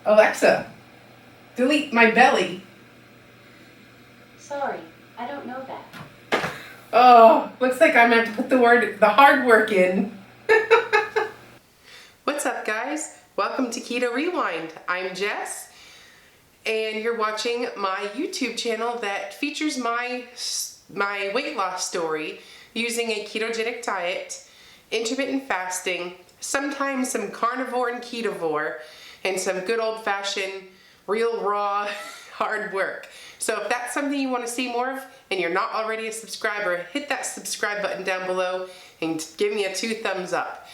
Alexa, delete my belly. Sorry, I don't know that. Oh, looks like I'm gonna have to put the hard work in. What's up, guys? Welcome to Keto Rewind. I'm Jess, and you're watching my YouTube channel that features my weight loss story using a ketogenic diet, intermittent fasting, sometimes some carnivore and ketovore, and some good old-fashioned, real raw, hard work. So if that's something you want to see more of and you're not already a subscriber, hit that subscribe button down below and give me a 2 thumbs up.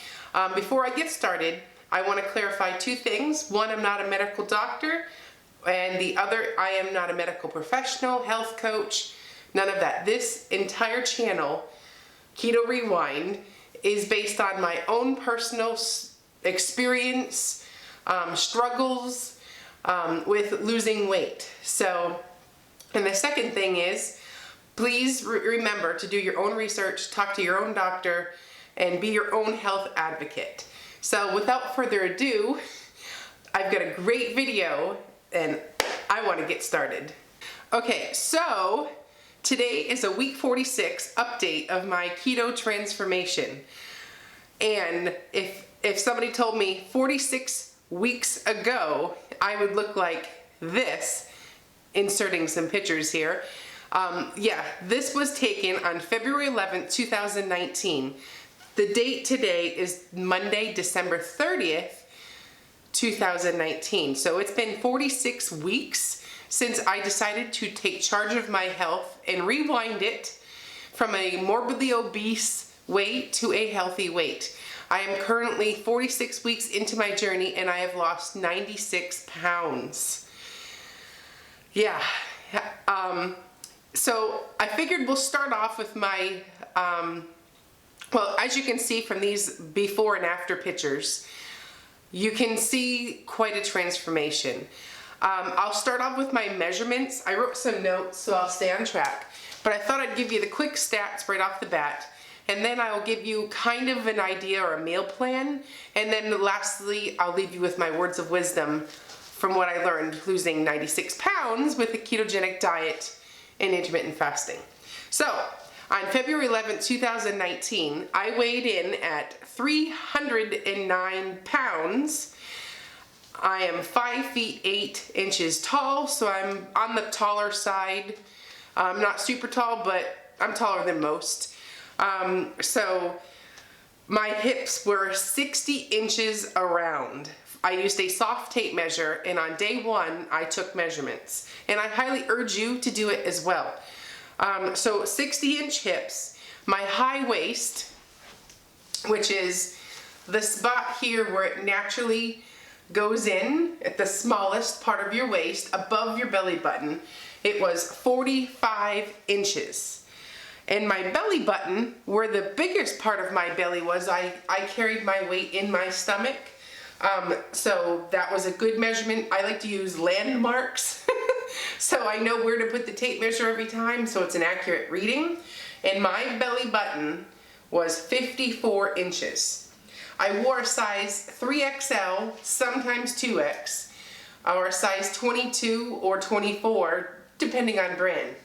Before I get started, I want to clarify 2 things. One, I'm not a medical doctor, and the other, I am not a medical professional, health coach, none of that. This entire channel, Keto Rewind, is based on my own personal experience, struggles with losing weight. So, and the second thing is, please remember to do your own research, talk to your own doctor, and be your own health advocate. So without further ado, I've got a great video and I want to get started. Okay, so today is a week 46 update of my keto transformation. And if somebody told me 46 weeks ago I would look like this, inserting some pictures here, yeah, this was taken on February 11th, 2019. The date today is Monday, December 30th, 2019. So it's been 46 weeks since I decided to take charge of my health and rewind it from a morbidly obese weight to a healthy weight. I am currently 46 weeks into my journey and I have lost 96 pounds. Yeah. So I figured we'll start off with my, well, as you can see from these before and after pictures, you can see quite a transformation. I'll start off with my measurements. I wrote some notes so I'll stay on track, but I thought I'd give you the quick stats right off the bat, and then I'll give you kind of an idea or a meal plan, and then lastly I'll leave you with my words of wisdom from what I learned losing 96 pounds with a ketogenic diet and intermittent fasting. So, on February 11th, 2019, I weighed in at 309 pounds. I am 5 feet 8 inches tall, so I'm on the taller side. I'm not super tall, but I'm taller than most. So my hips were 60 inches around. I used a soft tape measure, and on day 1 I took measurements, and I highly urge you to do it as well. So 60-inch hips, my high waist, which is the spot here where it naturally goes in at the smallest part of your waist above your belly button, it was 45 inches. And my belly button, where the biggest part of my belly was, I carried my weight in my stomach. So that was a good measurement. I like to use landmarks so I know where to put the tape measure every time so it's an accurate reading. And my belly button was 54 inches. I wore a size 3XL, sometimes 2X, or a size 22 or 24, depending on brand.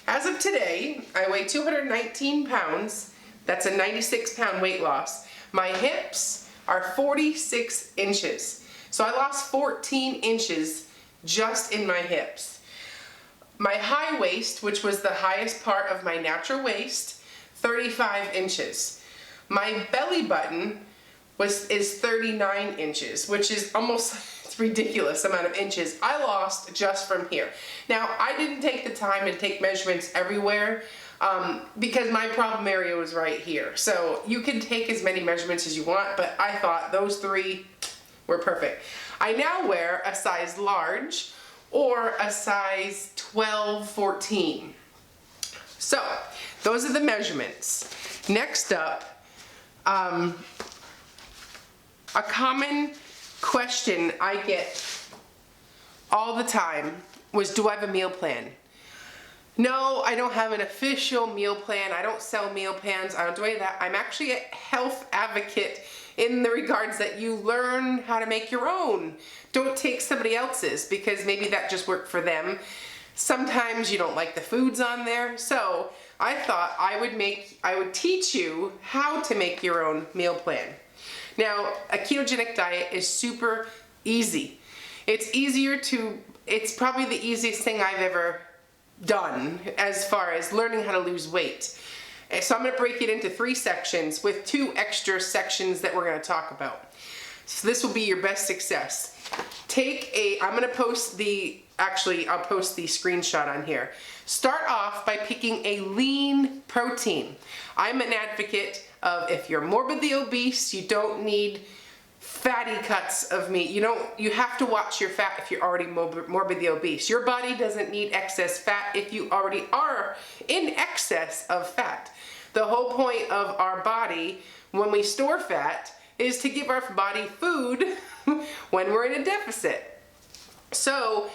As of today, I weigh 219 pounds. That's a 96 pound weight loss. My hips are 46 inches. So I lost 14 inches just in my hips. My high waist, which was the highest part of my natural waist, 35 inches. My belly button is 39 inches, which is almost a ridiculous amount of inches I lost just from here. Now, I didn't take the time to take measurements everywhere because my problem area was right here. So you can take as many measurements as you want, but I thought those 3 were perfect. I now wear a size large or a size 12, 14. So those are the measurements. Next up, a common question I get all the time was, do I have a meal plan? No, I don't have an official meal plan. I don't sell meal plans. I don't do any of that. I'm actually a health advocate in the regards that you learn how to make your own. Don't take somebody else's because maybe that just worked for them. Sometimes you don't like the foods on there. So I thought I would teach you how to make your own meal plan. Now, a ketogenic diet is super easy. It's probably the easiest thing I've ever done as far as learning how to lose weight. So I'm going to break it into 3 sections with 2 extra sections that we're going to talk about. So this will be your best success. I'm going to post I'll post the screenshot on here. Start off by picking a lean protein. I'm an advocate of if you're morbidly obese, you don't need fatty cuts of meat. You have to watch your fat if you're already morbidly obese. Your body doesn't need excess fat if you already are in excess of fat. The whole point of our body when we store fat is to give our body food when we're in a deficit. So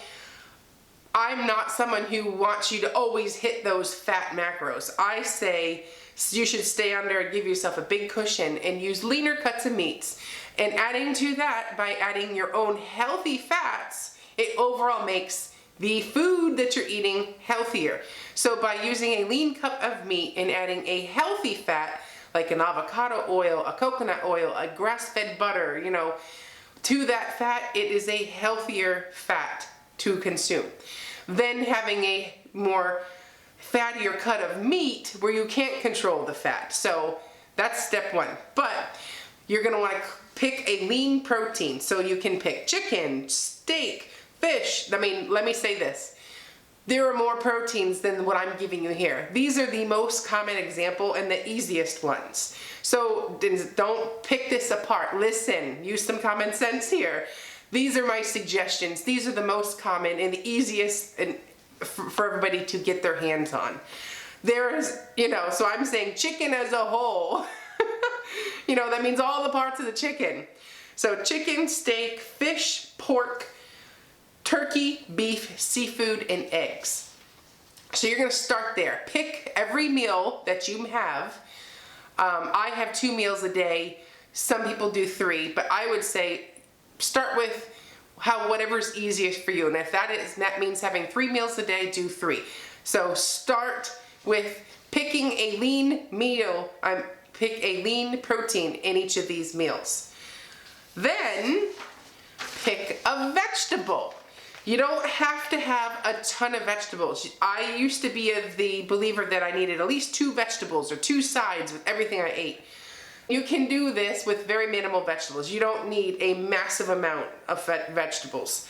I'm not someone who wants you to always hit those fat macros. I say you should stay under and give yourself a big cushion and use leaner cuts of meats. And adding to that, by adding your own healthy fats, it overall makes the food that you're eating healthier. So by using a lean cup of meat and adding a healthy fat, like an avocado oil, a coconut oil, a grass-fed butter, to that fat, it is a healthier fat to consume. Then having a more fattier cut of meat where you can't control the fat. So that's step 1. But you're gonna wanna pick a lean protein. So you can pick chicken, steak, fish. Let me say this. There are more proteins than what I'm giving you here. These are the most common example and the easiest ones. So don't pick this apart. Listen, use some common sense here. These are my suggestions. These are the most common and the easiest for everybody to get their hands on. So I'm saying chicken as a whole. That means all the parts of the chicken. So chicken, steak, fish, pork, turkey, beef, seafood, and eggs. So you're gonna start there. Pick every meal that you have. I have 2 meals a day. Some people do 3, but I would say start with whatever's easiest for you. And if that means having 3 meals a day, do 3. So start with picking a lean meal, pick a lean protein in each of these meals. Then pick a vegetable. You don't have to have a ton of vegetables. I used to be the believer that I needed at least 2 vegetables or 2 sides with everything I ate. You can do this with very minimal vegetables. You don't need a massive amount of vegetables.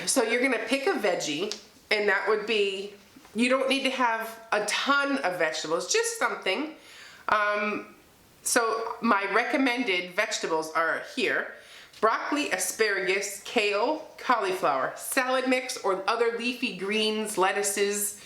So you're gonna pick a veggie, and that would be, you don't need to have a ton of vegetables, just something. So my recommended vegetables are here: broccoli, asparagus, kale, cauliflower, salad mix or other leafy greens, lettuces,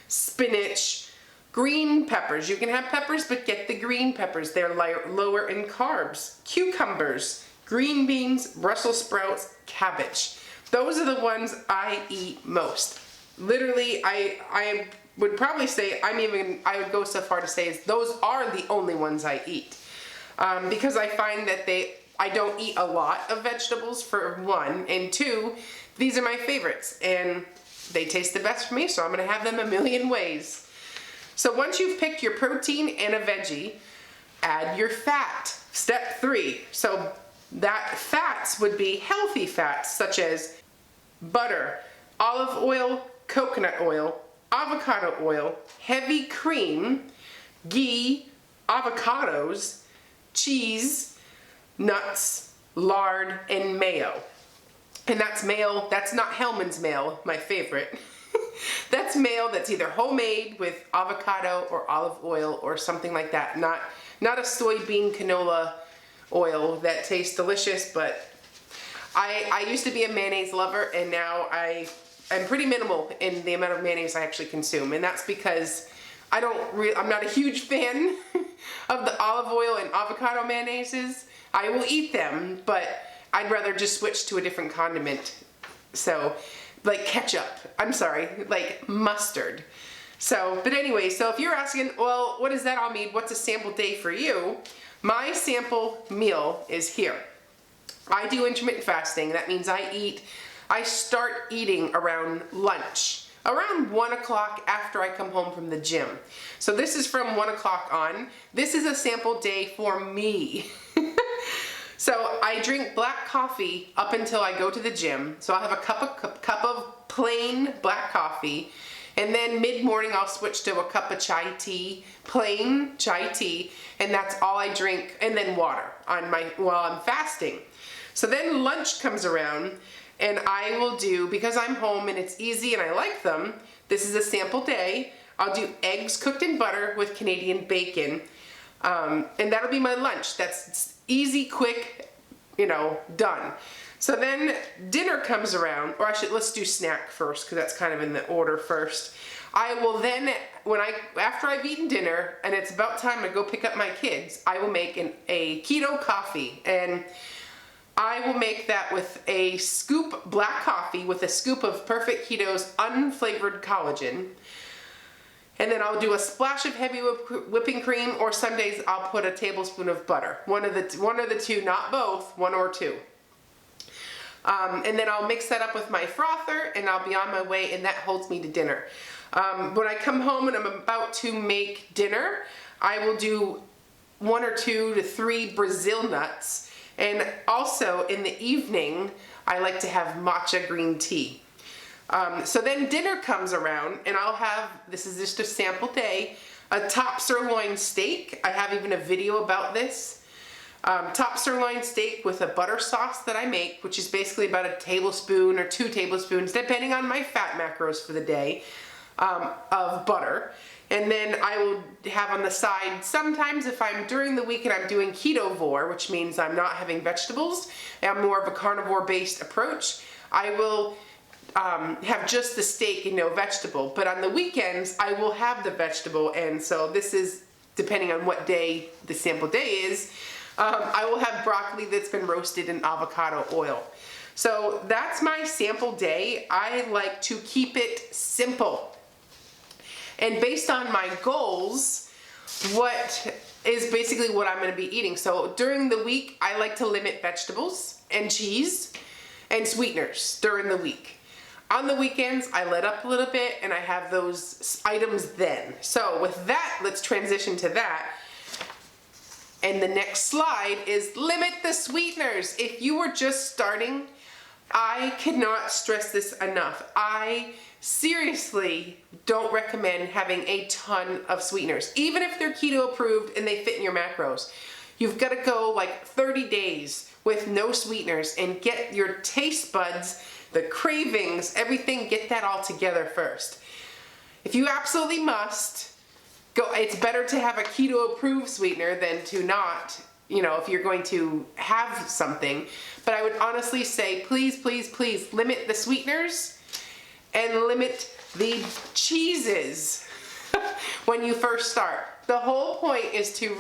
spinach, green peppers. You can have peppers, but get the green peppers. They're lower in carbs. Cucumbers, green beans, Brussels sprouts, cabbage. Those are the ones I eat most. Literally, I would probably say, I would go so far to say those are the only ones I eat. Because I find that I don't eat a lot of vegetables, for 1, and 2, these are my favorites, and they taste the best for me, so I'm gonna have them a million ways. So once you've picked your protein and a veggie, add your fat. Step 3. So that fats would be healthy fats such as butter, olive oil, coconut oil, avocado oil, heavy cream, ghee, avocados, cheese, nuts, lard, and mayo. And that's mayo, that's not Hellman's mayo, my favorite. That's mayo that's either homemade with avocado or olive oil or something like that. Not a soybean canola oil that tastes delicious, but I used to be a mayonnaise lover, and now I'm pretty minimal in the amount of mayonnaise I actually consume. And that's because I'm not a huge fan of the olive oil and avocado mayonnaises. I will eat them, but I'd rather just switch to a different condiment. So, like ketchup, like mustard. So, but anyway, so if you're asking, well, what does that all mean? What's a sample day for you? My sample meal is here. I do intermittent fasting. That means I start eating around lunch, around 1 o'clock after I come home from the gym. So this is from 1 o'clock on. This is a sample day for me. So I drink black coffee up until I go to the gym. So I'll have a cup of plain black coffee. And then mid-morning I'll switch to a cup of chai tea, plain chai tea, and that's all I drink, and then water while I'm fasting. So then lunch comes around, and I will do, because I'm home and it's easy and I like them, this is a sample day, I'll do eggs cooked in butter with Canadian bacon, and that'll be my lunch. That's easy, quick, done. So then dinner comes around, or let's do snack first, because that's kind of in the order first. I will then, after I've eaten dinner and it's about time to go pick up my kids, I will make a keto coffee, and I will make that with a scoop black coffee with a scoop of Perfect Keto's unflavored collagen. And then I'll do a splash of heavy whipping cream, or some days I'll put a tablespoon of butter. One of the two, not both, one or two. And then I'll mix that up with my frother, and I'll be on my way, and that holds me to dinner. When I come home and I'm about to make dinner, I will do 1 or 2 to 3 Brazil nuts. And also in the evening, I like to have matcha green tea. So then dinner comes around, and I'll have, this is just a sample day, a top sirloin steak. I have even a video about this. Top sirloin steak with a butter sauce that I make, which is basically about a tablespoon or 2 tablespoons, depending on my fat macros for the day, of butter. And then I will have on the side, sometimes if I'm during the week and I'm doing ketovore, which means I'm not having vegetables, I'm more of a carnivore-based approach, I will have just the steak and no vegetable. But on the weekends, I will have the vegetable, and so this is depending on what day the sample day is. I will have broccoli that's been roasted in avocado oil. So that's my sample day. I like to keep it simple. And based on my goals, what is basically what I'm going to be eating. So during the week, I like to limit vegetables and cheese and sweeteners during the week. On the weekends, I let up a little bit and I have those items then. So with that, let's transition to that. And the next slide is limit the sweeteners. If you were just starting, I cannot stress this enough. I seriously don't recommend having a ton of sweeteners, even if they're keto approved and they fit in your macros. You've got to go like 30 days with no sweeteners and get your taste buds, the cravings, everything, get that all together first. If you absolutely must, it's better to have a keto approved sweetener than to not, if you're going to have something. But I would honestly say, please, please, please limit the sweeteners and limit the cheeses when you first start. The whole point is to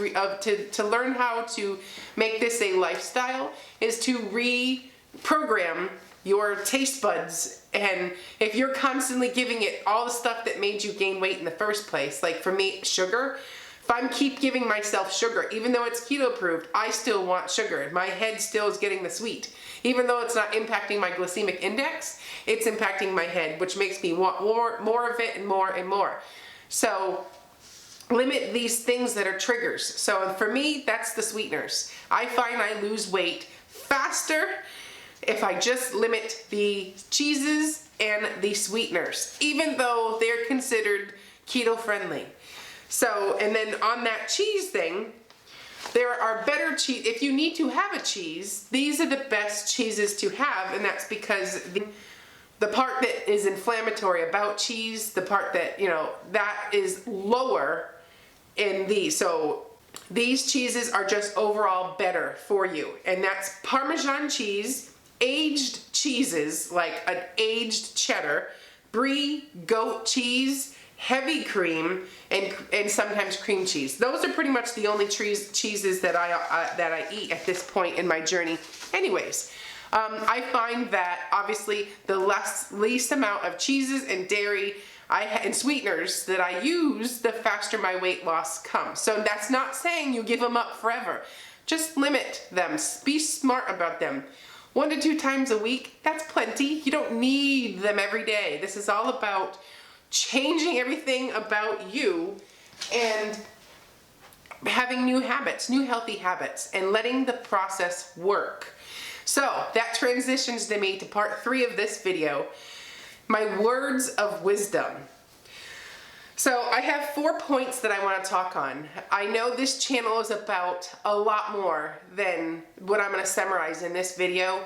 learn how to make this a lifestyle, is to reprogram your taste buds. And if you're constantly giving it all the stuff that made you gain weight in the first place, like for me, sugar, if I keep giving myself sugar, even though it's keto approved, I still want sugar. My head still is getting the sweet. Even though it's not impacting my glycemic index, it's impacting my head, which makes me want more of it and more and more. So limit these things that are triggers. So for me, that's the sweeteners. I find I lose weight faster if I just limit the cheeses and the sweeteners, even though they're considered keto friendly. So, and then on that cheese thing, there are better cheese. If you need to have a cheese, these are the best cheeses to have, and that's because the part that is inflammatory about cheese, the part that, that is lower in these. So these cheeses are just overall better for you, and that's Parmesan cheese, aged cheeses like an aged cheddar, brie, goat cheese, heavy cream, and sometimes cream cheese. Those are pretty much the only cheeses that I eat at this point in my journey. Anyways, I find that obviously the least amount of cheeses and dairy and sweeteners that I use, the faster my weight loss comes. So that's not saying you give them up forever. Just limit them. Be smart about them. 1 to 2 times a week, that's plenty. You don't need them every day. This is all about changing everything about you and having new habits, new healthy habits, and letting the process work. So that transitions to me to part 3 of this video, my words of wisdom. So I have 4 points that I want to talk on. I know this channel is about a lot more than what I'm going to summarize in this video,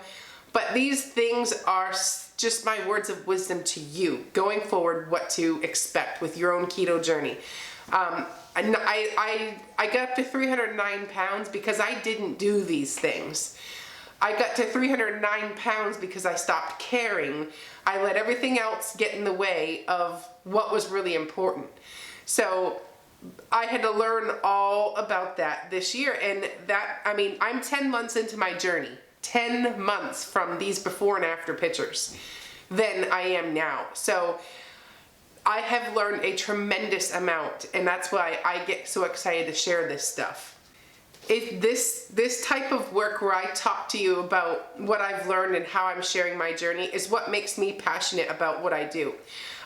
but these things are just my words of wisdom to you going forward, what to expect with your own keto journey. I got up to 309 pounds because I didn't do these things. I got to 309 pounds because I stopped caring. I let everything else get in the way of what was really important. So I had to learn all about that this year. And that, I mean, I'm 10 months into my journey. 10 months from these before and after pictures than I am now. So I have learned a tremendous amount, and that's why I get so excited to share this stuff. This type of work where I talk to you about what I've learned and how I'm sharing my journey is what makes me passionate about what I do.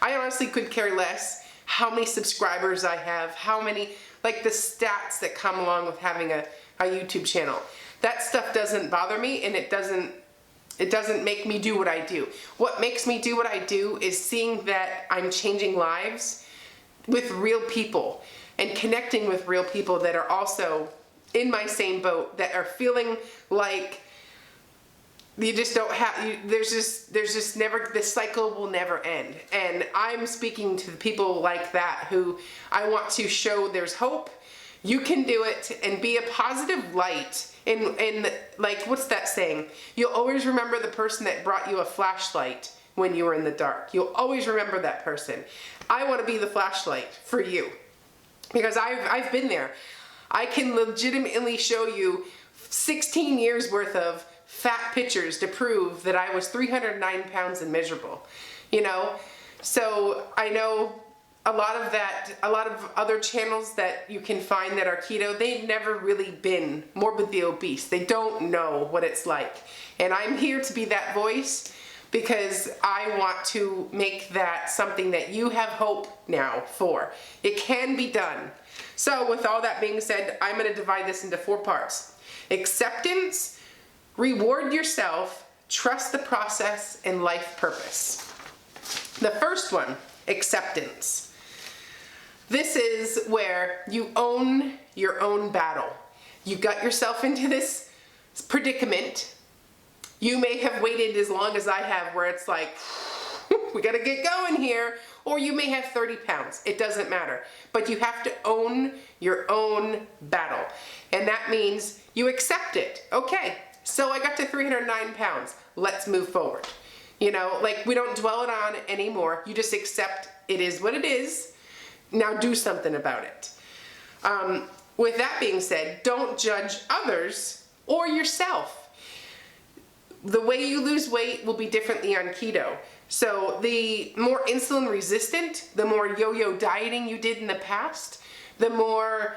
I honestly could care less how many subscribers I have, how many, like the stats that come along with having a YouTube channel. That stuff doesn't bother me, and it doesn't make me do what I do. What makes me do what I do is seeing that I'm changing lives with real people and connecting with real people that are also in my same boat, that are feeling like you just don't have, there's just never, this cycle will never end. And I'm speaking to the people like that who I want to show there's hope. You can do it, and be a positive light. In like, what's that saying? You'll always remember the person that brought you a flashlight when you were in the dark. You'll always remember that person. I want to be the flashlight for you because I've been there. I can legitimately show you 16 years worth of fat pictures to prove that I was 309 pounds and miserable, you know? So I know a lot of other channels that you can find that are keto, they've never really been morbidly obese. They don't know what it's like. And I'm here to be that voice because I want to make that something that you have hope now for. It can be done. So with all that being said, I'm going to divide this into 4 parts. Acceptance, reward yourself, trust the process, and life purpose. The first one, acceptance. This is where you own your own battle. You got yourself into this predicament. You may have waited as long as I have, where it's like, we gotta get going here. Or you may have 30 pounds. It doesn't matter. But you have to own your own battle. And that means you accept it. Okay, so I got to 309 pounds. Let's move forward. You know, like, we don't dwell it on anymore. You just accept it is what it is. Now do something about it. With that being said, don't judge others or yourself. The way you lose weight will be differently on keto. So the more insulin resistant, the more yo-yo dieting you did in the past, the more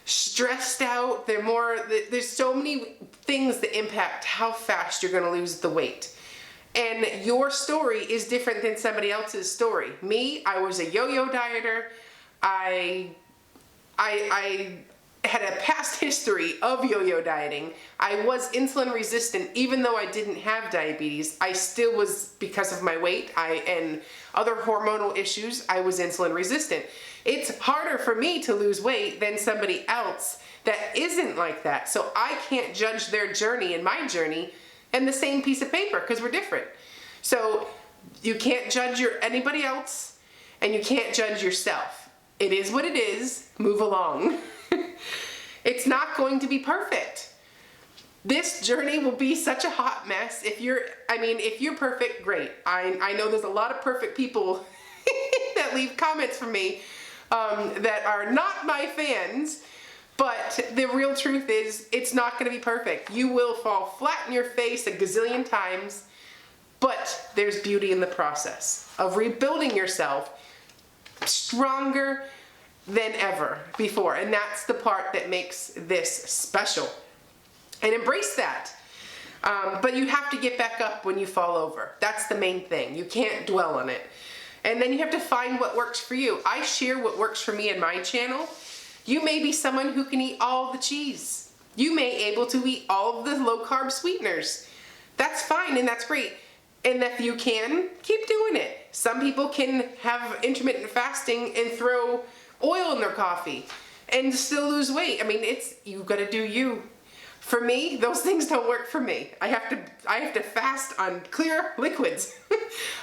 stressed out, there's so many things that impact how fast you're gonna lose the weight. And your story is different than somebody else's story. Me, I was a yo-yo dieter. I had a past history of yo-yo dieting. I was insulin resistant even though I didn't have diabetes. I still was, because of my weight and other hormonal issues, I was insulin resistant. It's harder for me to lose weight than somebody else that isn't like that. So I can't judge their journey and my journey in the same piece of paper because we're different. So you can't judge anybody else, and you can't judge yourself. It is what it is. Move along. It's not going to be perfect. This journey will be such a hot mess. If you're perfect, great. I know there's a lot of perfect people that leave comments for me that are not my fans, but the real truth is it's not going to be perfect. You will fall flat in your face a gazillion times. But there's beauty in the process of rebuilding yourself stronger than ever before. And that's the part that makes this special. And embrace that. But you have to get back up when you fall over. That's the main thing. You can't dwell on it. And then you have to find what works for you. I share what works for me in my channel. You may be someone who can eat all the cheese. You may able to eat all of the low carb sweeteners. That's fine and that's great. And if you can, keep doing it. Some people can have intermittent fasting and throw oil in their coffee and still lose weight. I mean, you gotta do you. For me, those things don't work for me. I have to fast on clear liquids.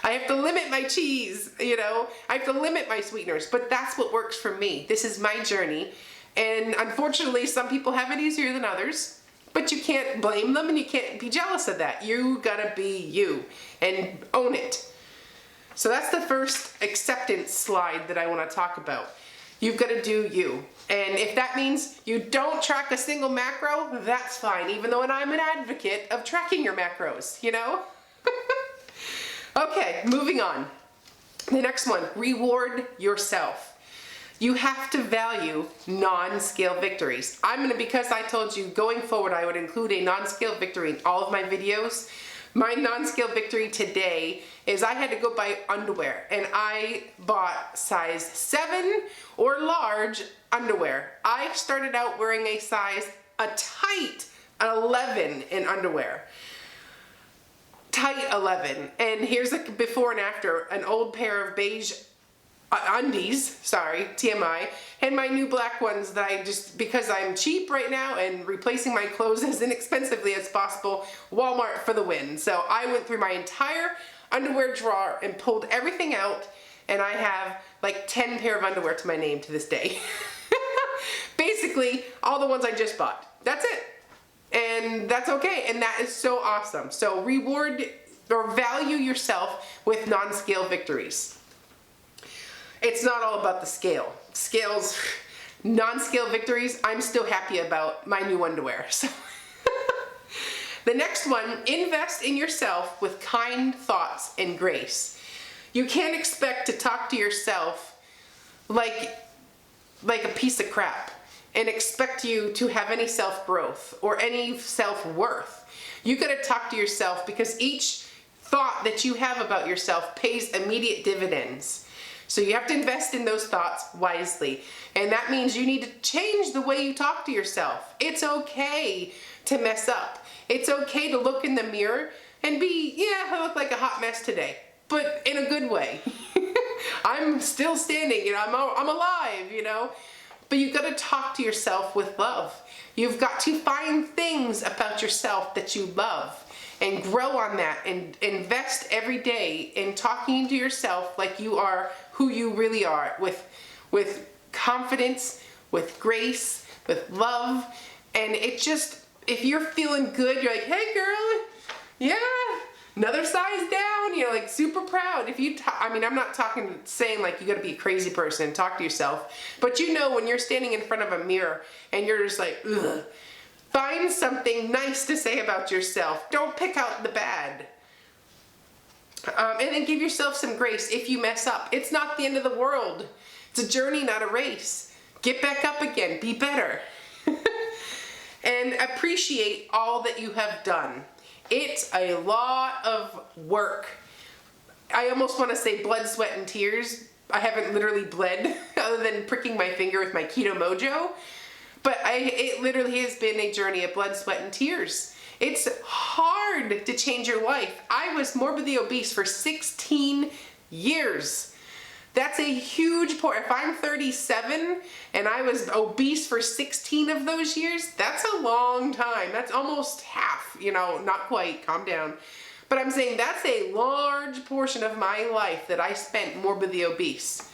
I have to limit my cheese, you know. I have to limit my sweeteners, but that's what works for me. This is my journey. And unfortunately, some people have it easier than others, but you can't blame them and you can't be jealous of that. You gotta be you and own it. So that's the first acceptance slide that I wanna talk about. You've gotta do you. And if that means you don't track a single macro, that's fine, even though I'm an advocate of tracking your macros, you know? Okay, moving on. The next one, reward yourself. You have to value non-scale victories. Because I told you going forward I would include a non-scale victory in all of my videos. My non-scale victory today is I had to go buy underwear and I bought size 7 or large underwear. I started out wearing a tight 11 in underwear. Tight 11. And here's a before and after, an old pair of beige undies, sorry, TMI, and my new black ones that I just, because I'm cheap right now and replacing my clothes as inexpensively as possible, Walmart for the win. So I went through my entire underwear drawer and pulled everything out, and I have like 10 pair of underwear to my name to this day. Basically, all the ones I just bought. That's it. And that's okay, and that is so awesome. So reward or value yourself with non-scale victories. It's not all about the scale. Scales, non-scale victories, I'm still happy about my new underwear. So the next one, invest in yourself with kind thoughts and grace. You can't expect to talk to yourself like a piece of crap and expect you to have any self-growth or any self-worth. You gotta talk to yourself because each thought that you have about yourself pays immediate dividends. So you have to invest in those thoughts wisely. And that means you need to change the way you talk to yourself. It's okay to mess up. It's okay to look in the mirror and be, yeah, I look like a hot mess today, but in a good way. I'm still standing, you know, I'm alive, you know. But you've got to talk to yourself with love. You've got to find things about yourself that you love and grow on that and invest every day in talking to yourself like you are who you really are, with confidence, with grace, with love. And it just, if you're feeling good, you're like, hey girl, yeah, another size down, you know, like super proud. If you, I'm not saying like you gotta be a crazy person and talk to yourself, but you know when you're standing in front of a mirror and you're just like, ugh, find something nice to say about yourself. Don't pick out the bad. And then give yourself some grace if you mess up. It's not the end of the world. It's a journey, not a race. Get back up again. Be better. And appreciate all that you have done. It's a lot of work. I almost want to say blood, sweat, and tears. I haven't literally bled other than pricking my finger with my Keto Mojo. But it literally has been a journey of blood, sweat, and tears. It's hard to change your life. I was morbidly obese for 16 years. That's a huge part. If I'm 37 and I was obese for 16 of those years, that's a long time. That's almost half, you know, not quite, calm down. But I'm saying that's a large portion of my life that I spent morbidly obese.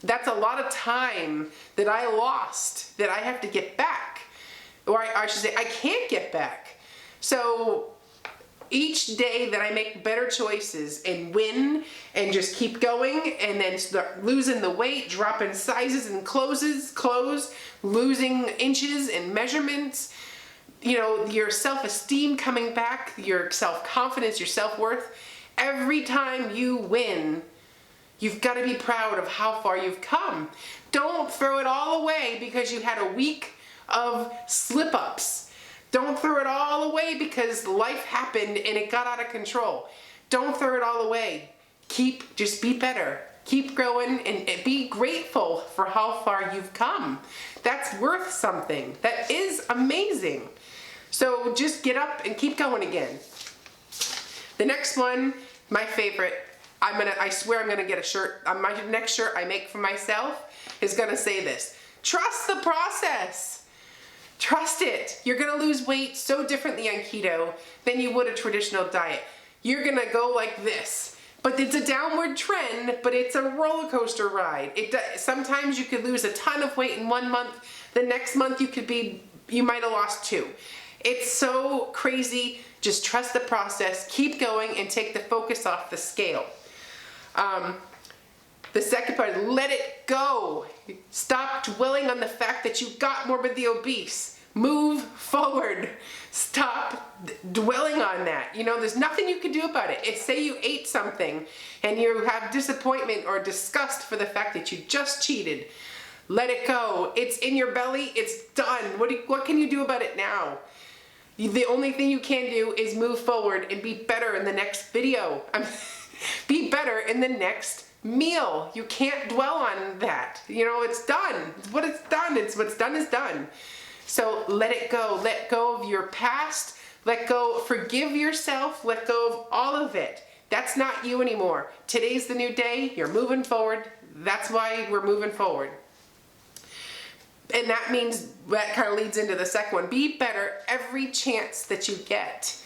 That's a lot of time that I lost that I have to get back. Or I should say, I can't get back. So each day that I make better choices and win and just keep going and then start losing the weight, dropping sizes and clothes, losing inches and measurements, you know, your self-esteem coming back, your self-confidence, your self-worth, Every time you win, you've got to be proud of how far you've come. Don't throw it all away because you had a week of slip-ups. Don't throw it all away because life happened and it got out of control. Don't throw it all away. Just be better. Keep growing and be grateful for how far you've come. That's worth something. That is amazing. So just get up and keep going again. The next one, my favorite, I swear I'm gonna get a shirt. My next shirt I make for myself is gonna say this: trust the process. Trust it. You're gonna lose weight so differently on keto than you would a traditional diet. You're gonna go like this. But it's a downward trend, but it's a roller coaster ride. Sometimes you could lose a ton of weight in 1 month. The next month you might have lost 2. It's so crazy. Just trust the process, keep going, and take the focus off the scale. The second part, let it go. Stop dwelling on the fact that you got morbidly obese. Move forward. Stop dwelling on that. You know, there's nothing you can do about it. If say you ate something and you have disappointment or disgust for the fact that you just cheated, let it go. It's in your belly. It's done. What can you do about it now? The only thing you can do is move forward and be better in the next video. Be better in the next meal. You can't dwell on that. You know, it's done. It's what it's done. It's what's done is done. So let it go. Let go of your past. Let go. Forgive yourself. Let go of all of it. That's not you anymore. Today's the new day. You're moving forward. That's why we're moving forward. And that means, that kind of leads into the second one. Be better every chance that you get.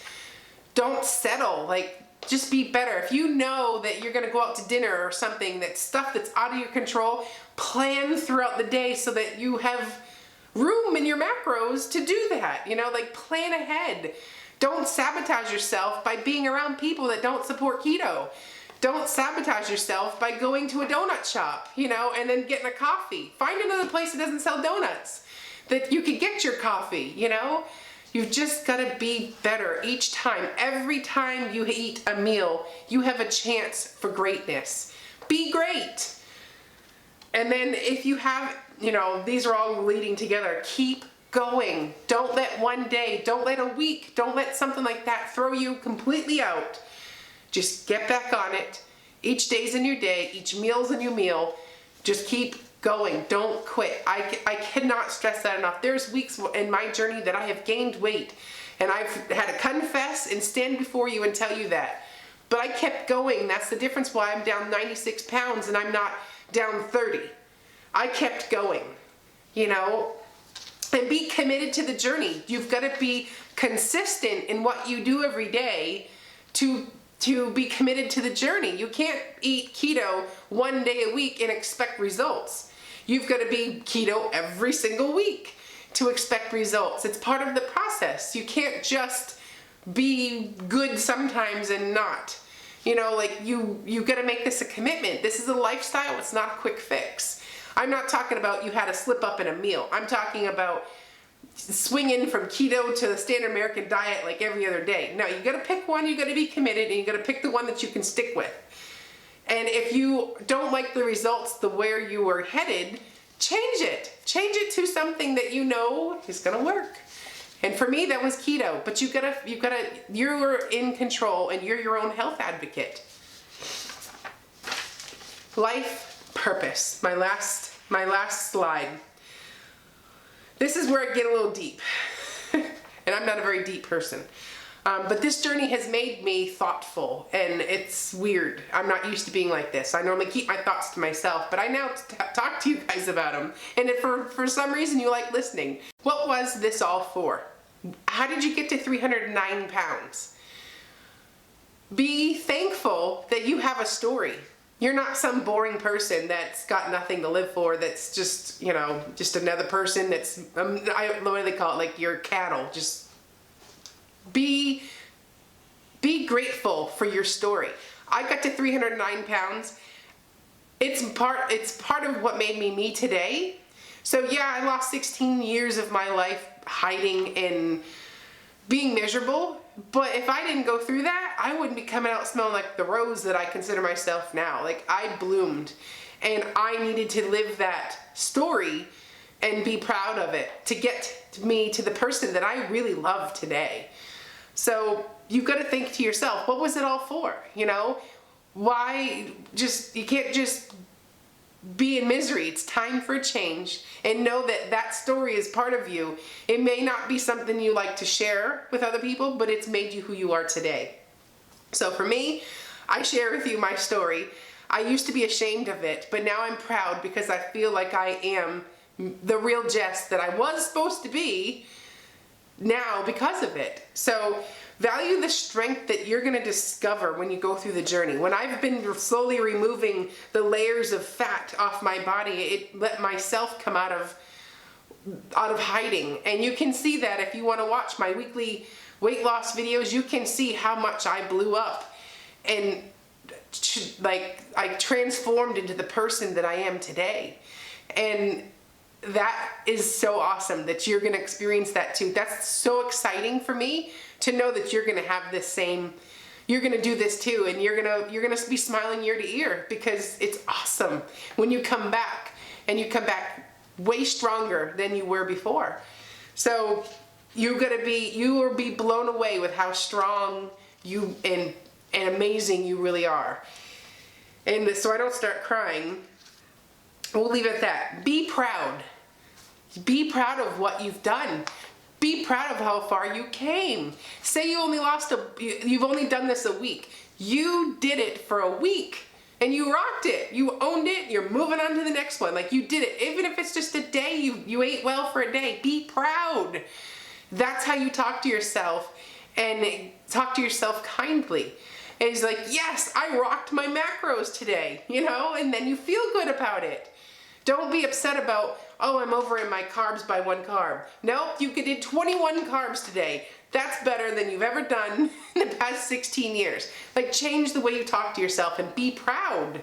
Don't settle. Like, just be better. If you know that you're going to go out to dinner or something, that's stuff that's out of your control, plan throughout the day so that you have room in your macros to do that. You know, like, plan ahead. Don't sabotage yourself by being around people that don't support keto. Don't sabotage yourself by going to a donut shop, you know, and then getting a coffee. Find another place that doesn't sell donuts that you could get your coffee, you know. You've just got to be better each time. Every time you eat a meal, you have a chance for greatness. Be great. And then if you have, you know, these are all leading together. Keep going. Don't let one day, don't let a week, don't let something like that throw you completely out. Just get back on it. Each day's a new day. Each meal's a new meal. Just keep going. Don't quit. I cannot stress that enough. There's weeks in my journey that I have gained weight, and I've had to confess and stand before you and tell you that. But I kept going. That's the difference why I'm down 96 pounds and I'm not down 30. I kept going, you know, and be committed to the journey. You've got to be consistent in what you do every day to be committed to the journey. You can't eat keto one day a week and expect results. You've got to be keto every single week to expect results. It's part of the process. You can't just be good sometimes and not. You know, like you got to make this a commitment. This is a lifestyle. It's not a quick fix. I'm not talking about you had a slip up in a meal. I'm talking about swinging from keto to the standard American diet like every other day. Now, you got to pick one, you got to be committed, and you got to pick the one that you can stick with. And if you don't like the results, the where you are headed, change it. Change it to something that you know is going to work. And for me, that was keto. But you're in control, and you're your own health advocate. Life purpose. My last slide. This is where I get a little deep. And I'm not a very deep person. But this journey has made me thoughtful, and it's weird. I'm not used to being like this. I normally keep my thoughts to myself, but I now talk to you guys about them. And if for some reason you like listening, what was this all for? How did you get to 309 pounds? Be thankful that you have a story. You're not some boring person that's got nothing to live for, that's just, you know, just another person that's, what do they call it, like your cattle. Just be grateful for your story. I got to 309 pounds. It's part of what made me today. So yeah, I lost 16 years of my life hiding and being miserable, But if I didn't go through that, I wouldn't be coming out smelling like the rose that I consider myself now. Like, I bloomed, and I needed to live that story and be proud of it to get me to the person that I really love today. So you've got to think to yourself, what was it all for? You know, why just, you can't just be in misery. It's time for a change, and know that that story is part of you. It may not be something you like to share with other people, but it's made you who you are today. So for me, I share with you my story. I used to be ashamed of it, but now I'm proud because I feel like I am the real Jess that I was supposed to be now because of it. So value the strength that you're going to discover when you go through the journey. When I've been slowly removing the layers of fat off my body, it let myself come out of hiding. And you can see that if you want to watch my weekly weight loss videos, you can see how much I blew up and like I transformed into the person that I am today. And that is so awesome that you're going to experience that too. That's so exciting for me to know that you're going to have this same, you're going to do this too, and you're going to be smiling ear to ear, because it's awesome when you come back, and you come back way stronger than you were before. So you will be blown away with how strong you and amazing you really are. And so I don't start crying, we'll leave it at that. Be proud. Be proud of what you've done. Be proud of how far you came. Say you've only done this a week. You did it for a week and you rocked it. You owned it. You're moving on to the next one. Like, you did it. Even if it's just a day, you ate well for a day. Be proud. That's how you talk to yourself, and talk to yourself kindly. And he's like, yes, I rocked my macros today, you know, and then you feel good about it. Don't be upset about, oh, I'm over in my carbs by 1 carb. Nope, you did 21 carbs today. That's better than you've ever done in the past 16 years. Like, change the way you talk to yourself and be proud.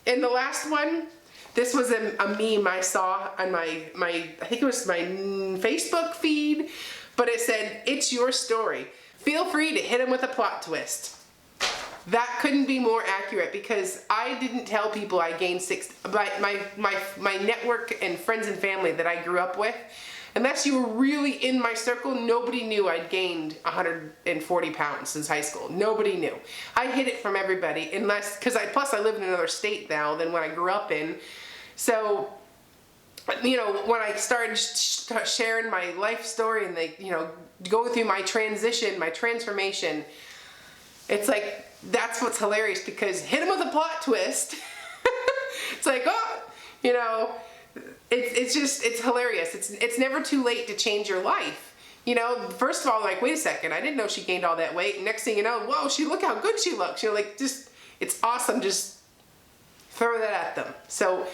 And the last one, this was a meme I saw on my I think it was my Facebook feed, but it said, it's your story. Feel free to hit him with a plot twist. That couldn't be more accurate, because I didn't tell people I gained my network and friends and family that I grew up with, unless you were really in my circle, nobody knew I'd gained 140 pounds since high school. Nobody knew. I hid it from everybody, because plus I live in another state now than when I grew up in. So, you know, when I started sharing my life story and going through my transition, my transformation, it's like, that's what's hilarious, because hit him with a plot twist. It's like, oh, you know, it's hilarious. It's never too late to change your life. You know, first of all, like, wait a second, I didn't know she gained all that weight. Next thing you know, whoa, look how good she looks. You know, like, it's awesome. Just throw that at them. So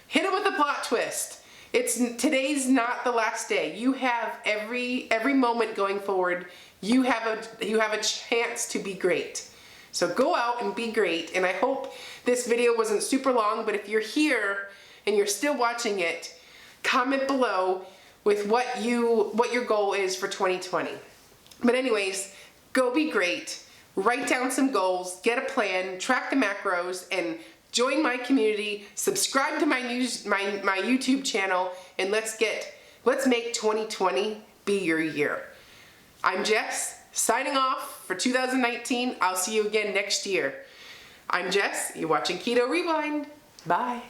hit them with a plot twist. Today's not the last day. You have every moment going forward. You have a chance to be great. So go out and be great. And I hope this video wasn't super long, but if you're here and you're still watching it, comment below with what your goal is for 2020. But anyways, go be great. Write down some goals, get a plan, track the macros, and join my community. Subscribe to my YouTube channel, and let's make 2020 be your year. I'm Jess, signing off for 2019. I'll see you again next year. I'm Jess, you're watching Keto Rewind. Bye.